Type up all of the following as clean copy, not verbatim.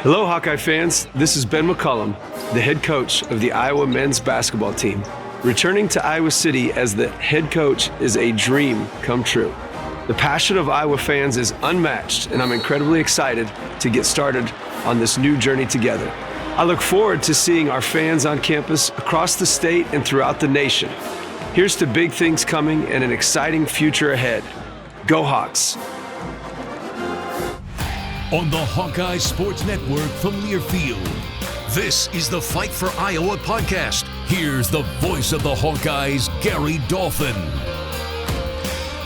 Hello, Hawkeye fans. This is Ben McCullum, the head coach of the Iowa men's basketball team. Returning to Iowa City as the head coach is a dream come true. The passion of Iowa fans is unmatched, and I'm incredibly excited to get started on this new journey together. I look forward to seeing our fans on campus across the state and throughout the nation. Here's to big things coming and an exciting future ahead. Go Hawks! On the Hawkeye Sports Network from Learfield, this is the Fight for Iowa podcast. Here's the voice of the Hawkeyes, Gary Dolphin.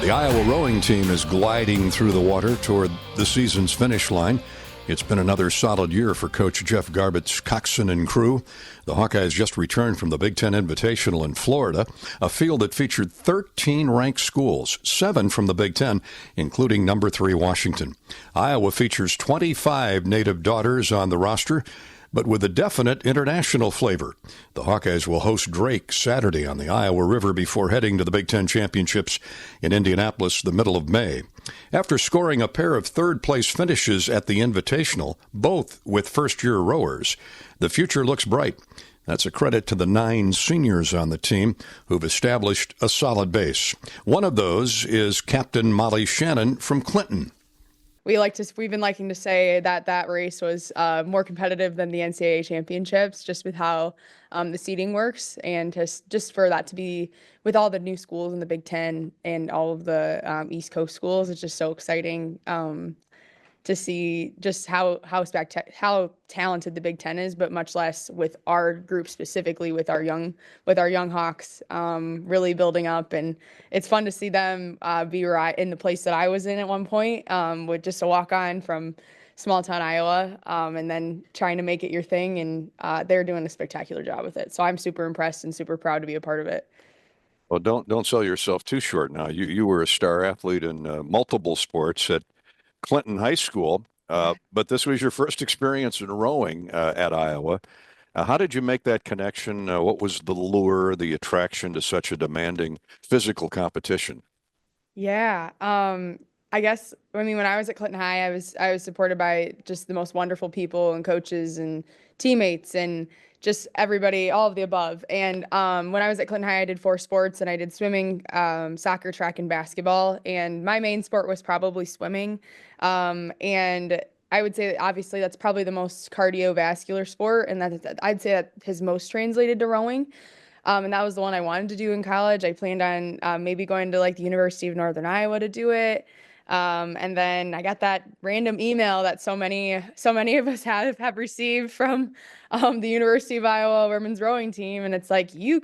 The Iowa rowing team is gliding through the water toward the season's finish line. It's been another solid year for Coach Jeff Garbutt's coxswain and crew. The Hawkeyes just returned from the Big Ten Invitational in Florida, a field that featured 13 ranked schools, 7 from the Big Ten, including number 3 Washington. Iowa features 25 native daughters on the roster, but with a definite international flavor. The Hawkeyes will host Drake Saturday on the Iowa River before heading to the Big Ten Championships in Indianapolis the middle of May. After scoring a pair of third-place finishes at the Invitational, both with first-year rowers, the future looks bright. That's a credit to the 9 seniors on the team who've established a solid base. One of those is Captain Molly Shannon from Clinton. We've been liking to say that race was more competitive than the NCAA championships, just with how the seeding works, and just for that to be with all the new schools in the Big Ten and all of the East Coast schools. It's just so exciting to see just how talented the Big Ten is, but much less with our group specifically, with our young Hawks really building up. And it's fun to see them be right in the place that I was in at one point, with just a walk on from small town Iowa, and then trying to make it your thing. And they're doing a spectacular job with it. So I'm super impressed and super proud to be a part of it. Well, don't sell yourself too short now. You were a star athlete in multiple sports at Clinton High School, but this was your first experience in rowing at Iowa. How did you make that connection? What was the lure, the attraction to such a demanding physical competition? Yeah, I guess, when I was at Clinton High, I was supported by just the most wonderful people and coaches and teammates and just everybody, all of the above. And when I was at Clinton High, I did 4 sports, and I did swimming, soccer, track, and basketball. And my main sport was probably swimming. And I would say that obviously that's probably the most cardiovascular sport, and I'd say that has most translated to rowing. And that was the one I wanted to do in college. I planned on maybe going to like the University of Northern Iowa to do it. And then I got that random email that so many of us have received from the University of Iowa women's rowing team, and it's like you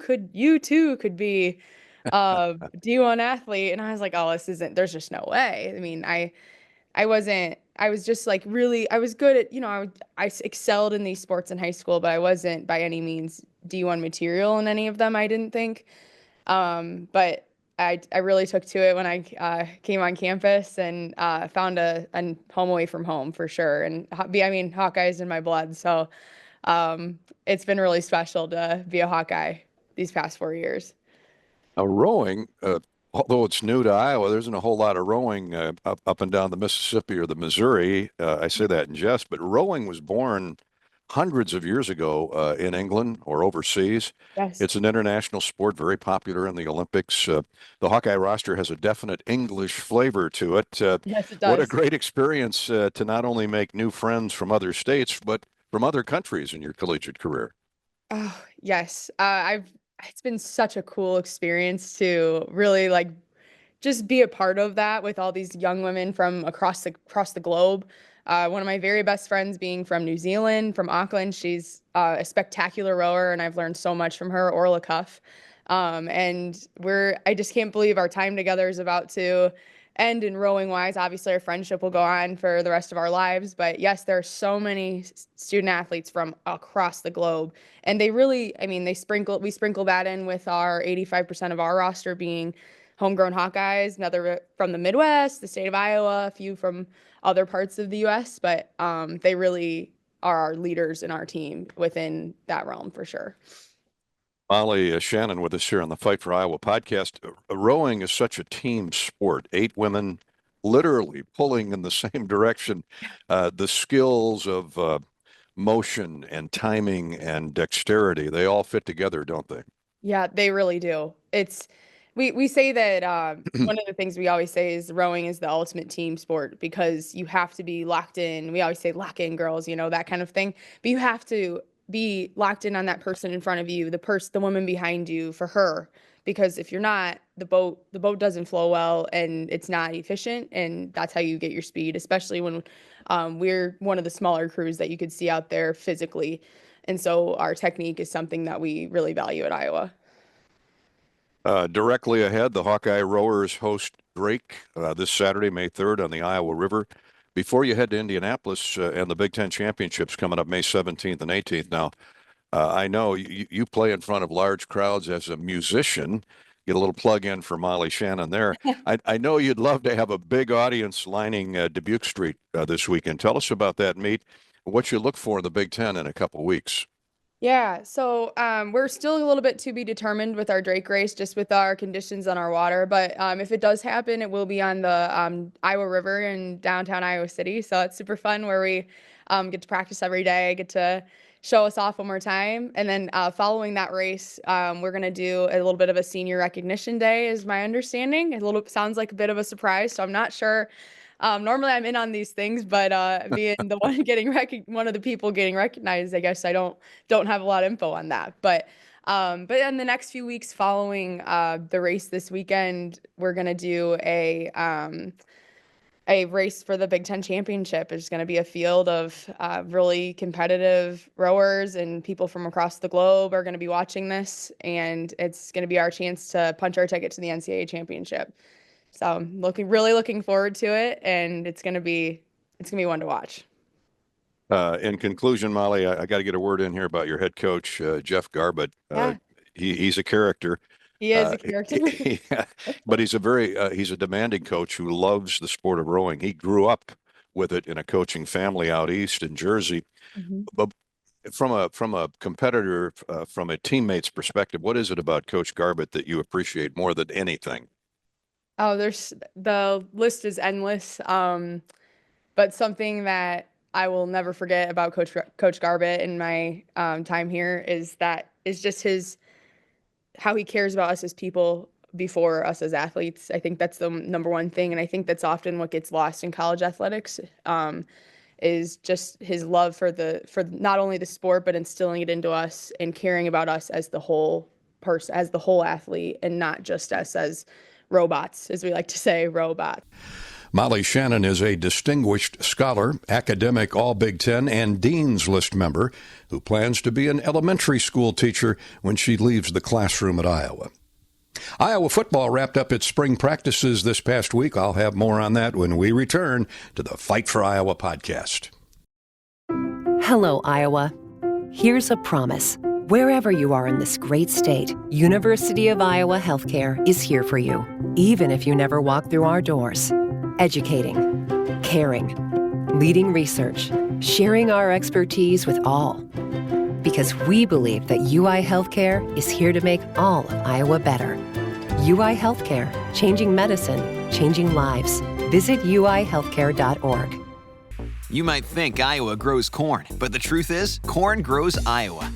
too could be a D1 athlete. And I was like, oh, there's just no way. I mean, I was just like really, I was good at, I excelled in these sports in high school, but I wasn't by any means D1 material in any of them, I didn't think. But I really took to it when I came on campus and found a home away from home for sure. And Hawkeyes in my blood. So it's been really special to be a Hawkeye these past 4 years. Rowing, although it's new to Iowa, there isn't a whole lot of rowing up and down the Mississippi or the Missouri. I say that in jest, but rowing was born hundreds of years ago in England or overseas. Yes. It's an international sport, very popular in the Olympics. The Hawkeye roster has a definite English flavor to it. Yes, it does. What a great experience to not only make new friends from other states, but from other countries in your collegiate career. Oh, yes. It's been such a cool experience to really just be a part of that with all these young women from across the globe. One of my very best friends being from New Zealand, from Auckland. She's a spectacular rower, and I've learned so much from her, Orla Cuff. And I just can't believe our time together is about to end in rowing wise. Obviously, our friendship will go on for the rest of our lives. But yes, there are so many student athletes from across the globe. And they really, we sprinkle that in with our 85% of our roster being homegrown Hawkeyes, another from the Midwest, the state of Iowa, a few from other parts of the U.S., but they really are our leaders in our team within that realm for sure. Molly Shannon with us here on the Fight for Iowa podcast. Rowing is such a team sport. 8 women literally pulling in the same direction. The skills of motion and timing and dexterity. They all fit together, don't they? Yeah, they really do. We say that one of the things we always say is rowing is the ultimate team sport because you have to be locked in. We always say lock in, girls, that kind of thing. But you have to be locked in on that person in front of you, the woman behind you, for her. Because if you're not, the boat doesn't flow well and it's not efficient, and that's how you get your speed, especially when we're one of the smaller crews that you could see out there physically. And so our technique is something that we really value at Iowa. Directly ahead, the Hawkeye rowers host Drake this Saturday, May 3rd, on the Iowa River. Before you head to Indianapolis and the Big Ten Championships coming up May 17th and 18th. Now, I know you play in front of large crowds as a musician. Get a little plug in for Molly Shannon there. I know you'd love to have a big audience lining Dubuque Street this weekend. Tell us about that meet, what you look for in the Big Ten in a couple weeks. Yeah, so we're still a little bit to be determined with our Drake race, just with our conditions on our water. But if it does happen, it will be on the Iowa River in downtown Iowa City. So it's super fun where we get to practice every day, get to show us off one more time. And then following that race, we're going to do a little bit of a senior recognition day, is my understanding. Sounds like a bit of a surprise, so I'm not sure. Normally I'm in on these things, but being the one one of the people getting recognized, I guess I don't have a lot of info on that. But in the next few weeks following the race this weekend, we're gonna do a race for the Big Ten Championship. It's going to be a field of really competitive rowers, and people from across the globe are going to be watching this, and it's going to be our chance to punch our ticket to the NCAA Championship. So I'm really looking forward to it, and it's gonna be one to watch. In conclusion, Molly, I got to get a word in here about your head coach, Jeff Garbutt. Yeah. He's a character. He is a character. Yeah, but he's a demanding coach who loves the sport of rowing. He grew up with it in a coaching family out east in Jersey. Mm-hmm. But from a competitor, from a teammate's perspective, what is it about Coach Garbutt that you appreciate more than anything? Oh, the list is endless. But something that I will never forget about Coach Garbutt in my time here is just how he cares about us as people before us as athletes. I think that's the number one thing, and I think that's often what gets lost in college athletics. Is just his love for not only the sport, but instilling it into us and caring about us as the whole person, as the whole athlete, and not just us as robots, as we like to say, robots. Molly Shannon is a distinguished scholar, academic All-Big Ten, and Dean's List member who plans to be an elementary school teacher when she leaves the classroom at Iowa. Iowa football wrapped up its spring practices this past week. I'll have more on that when we return to the Fight for Iowa podcast. Hello, Iowa. Here's a promise. Wherever you are in this great state, University of Iowa Healthcare is here for you, even if you never walk through our doors. Educating, caring, leading research, sharing our expertise with all. Because we believe that UI Healthcare is here to make all of Iowa better. UI Healthcare, changing medicine, changing lives. Visit uihealthcare.org. You might think Iowa grows corn, but the truth is, corn grows Iowa.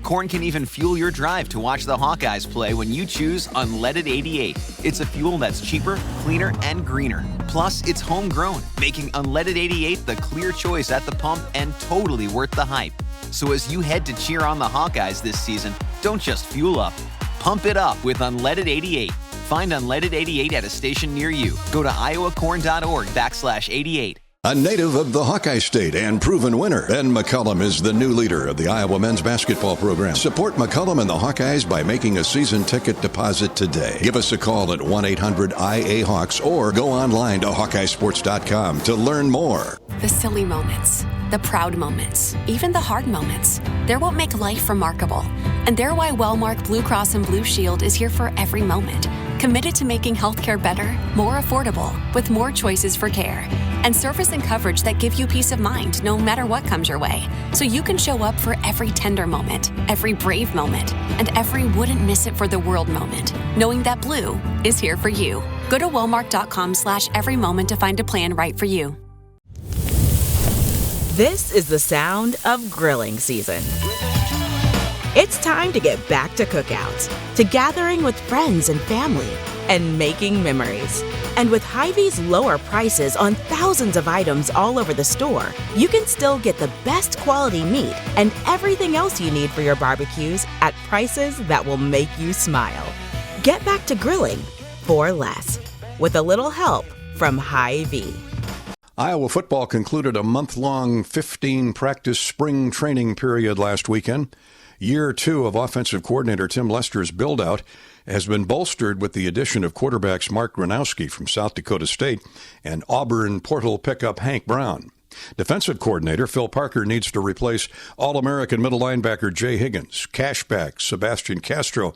Corn can even fuel your drive to watch the Hawkeyes play when you choose Unleaded 88. It's a fuel that's cheaper, cleaner, and greener. Plus, it's homegrown, making Unleaded 88 the clear choice at the pump and totally worth the hype. So as you head to cheer on the Hawkeyes this season, don't just fuel up. Pump it up with Unleaded 88. Find Unleaded 88 at a station near you. Go to iowacorn.org/88. A native of the Hawkeye State and proven winner, Ben McCullum is the new leader of the Iowa men's basketball program. Support McCullum and the Hawkeyes by making a season ticket deposit today. Give us a call at 1-800-IA-HAWKS or go online to HawkeyeSports.com to learn more. The silly moments, the proud moments, even the hard moments. They're what make life remarkable. And they're why Wellmark Blue Cross and Blue Shield is here for every moment. Committed to making healthcare better, more affordable, with more choices for care. And service and coverage that give you peace of mind no matter what comes your way. So you can show up for every tender moment, every brave moment, and every wouldn't miss it for the world moment, knowing that Blue is here for you. Go to Wellmark.com/every moment to find a plan right for you. This is the sound of grilling season. It's time to get back to cookouts, to gathering with friends and family, and making memories. And with Hy-Vee's lower prices on thousands of items all over the store, you can still get the best quality meat and everything else you need for your barbecues at prices that will make you smile. Get back to grilling for less, with a little help from Hy-Vee. Iowa football concluded a month-long 15-practice spring training period last weekend. Year 2 of offensive coordinator Tim Lester's build-out has been bolstered with the addition of quarterbacks Mark Gronowski from South Dakota State and Auburn portal pickup Hank Brown. Defensive coordinator Phil Parker needs to replace All-American middle linebacker Jay Higgins, cashback Sebastian Castro,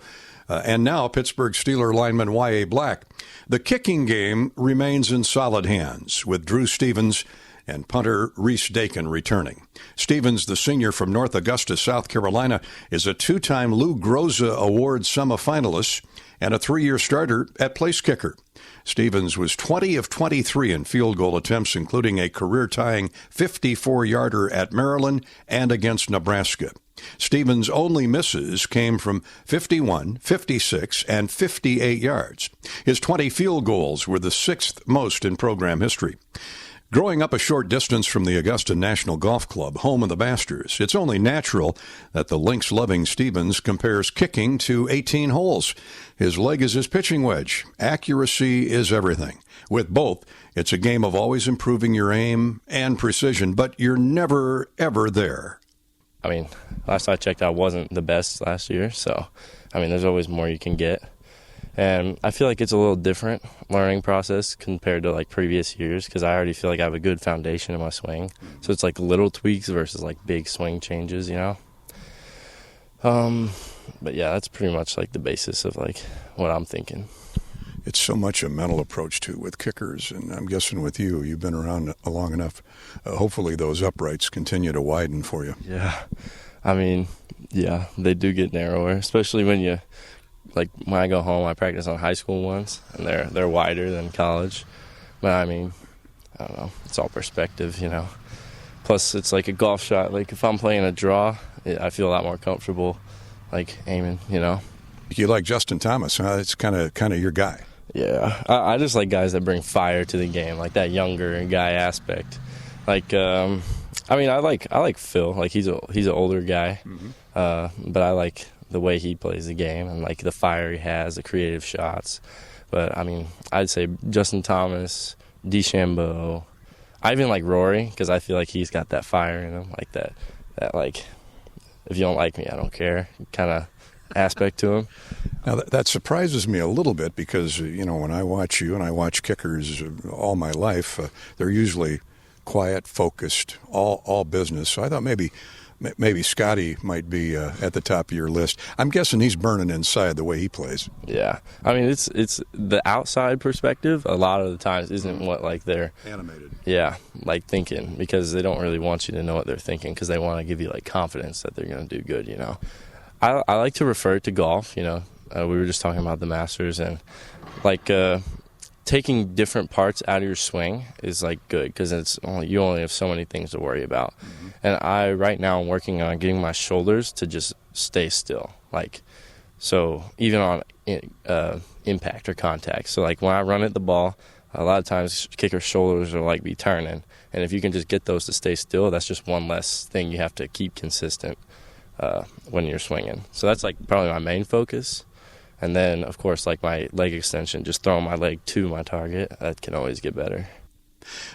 and now Pittsburgh Steelers lineman Y.A. Black. The kicking game remains in solid hands, with Drew Stevens and punter Reese Dakin returning. Stevens, the senior from North Augusta, South Carolina, is a 2-time Lou Groza Award semifinalist and a 3-year starter at place kicker. Stevens was 20 of 23 in field goal attempts, including a career-tying 54-yarder at Maryland and against Nebraska. Stevens' only misses came from 51, 56, and 58 yards. His 20 field goals were the 6th most in program history. Growing up a short distance from the Augusta National Golf Club, home of the Masters, it's only natural that the links-loving Stevens compares kicking to 18 holes. His leg is his pitching wedge. Accuracy is everything. With both, it's a game of always improving your aim and precision, but you're never, ever there. I mean, last I checked, I wasn't the best last year, so, I mean, there's always more you can get. And I feel like it's a little different learning process compared to, like, previous years because I already feel like I have a good foundation in my swing. So it's, like, little tweaks versus, like, big swing changes, you know? But, yeah, that's pretty much, like, the basis of, like, what I'm thinking. It's so much a mental approach, too, with kickers, and I'm guessing with you, you've been around long enough. Hopefully those uprights continue to widen for you. Yeah. I mean, yeah, they do get narrower, especially when you, like, when I go home, I practice on high school ones, and they're wider than college. But, I mean, I don't know. It's all perspective, you know. Plus, it's like a golf shot. Like, if I'm playing a draw, I feel a lot more comfortable, like, aiming, you know. You like Justin Thomas, huh? It's kind of your guy. Yeah, I just like guys that bring fire to the game, like that younger guy aspect. Like, I mean, I like Phil. Like he's an older guy, but I like the way he plays the game and like the fire he has, the creative shots. But I mean, I'd say Justin Thomas, DeChambeau. I even like Rory because I feel like he's got that fire in him, like that like if you don't like me, I don't care kind of aspect to him. Now, that surprises me a little bit because, you know, when I watch you and I watch kickers all my life, they're usually quiet, focused, all business. So I thought maybe Scotty might be at the top of your list. I'm guessing he's burning inside the way he plays. Yeah. I mean, it's the outside perspective a lot of the times isn't what, like, they're animated. Yeah, like thinking because they don't really want you to know what they're thinking because they want to give you, like, confidence that they're going to do good, you know. I like to refer to golf, you know. We were just talking about the Masters and, like, taking different parts out of your swing is, like, good because you only have so many things to worry about. Mm-hmm. And right now I'm working on getting my shoulders to just stay still, like, so even on impact or contact. So, like, when I run at the ball, a lot of times kickers' shoulders are, like, be turning. And if you can just get those to stay still, that's just one less thing you have to keep consistent when you're swinging. So that's, like, probably my main focus. And then, of course, like my leg extension, just throwing my leg to my target, that can always get better.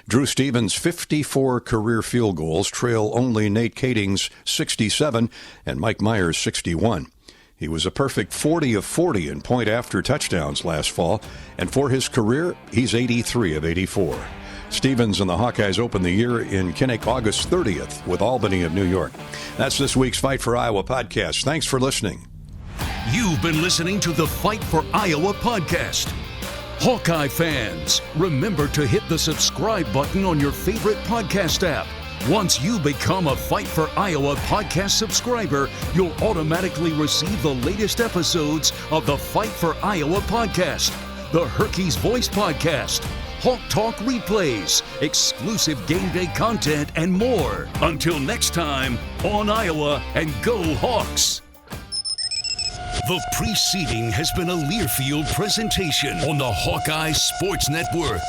Drew Stevens' 54 career field goals trail only Nate Kading's 67 and Mike Myers' 61. He was a perfect 40 of 40 in point-after touchdowns last fall, and for his career, he's 83 of 84. Stevens and the Hawkeyes open the year in Kinnick August 30th with Albany of New York. That's this week's Fight for Iowa podcast. Thanks for listening. You've been listening to the Fight for Iowa podcast. Hawkeye fans, remember to hit the subscribe button on your favorite podcast app. Once you become a Fight for Iowa podcast subscriber, you'll automatically receive the latest episodes of the Fight for Iowa podcast, the Hawkeyes Voice podcast, Hawk Talk replays, exclusive game day content, and more. Until next time, on Iowa, and go Hawks! The preceding has been a Learfield presentation on the Hawkeye Sports Network.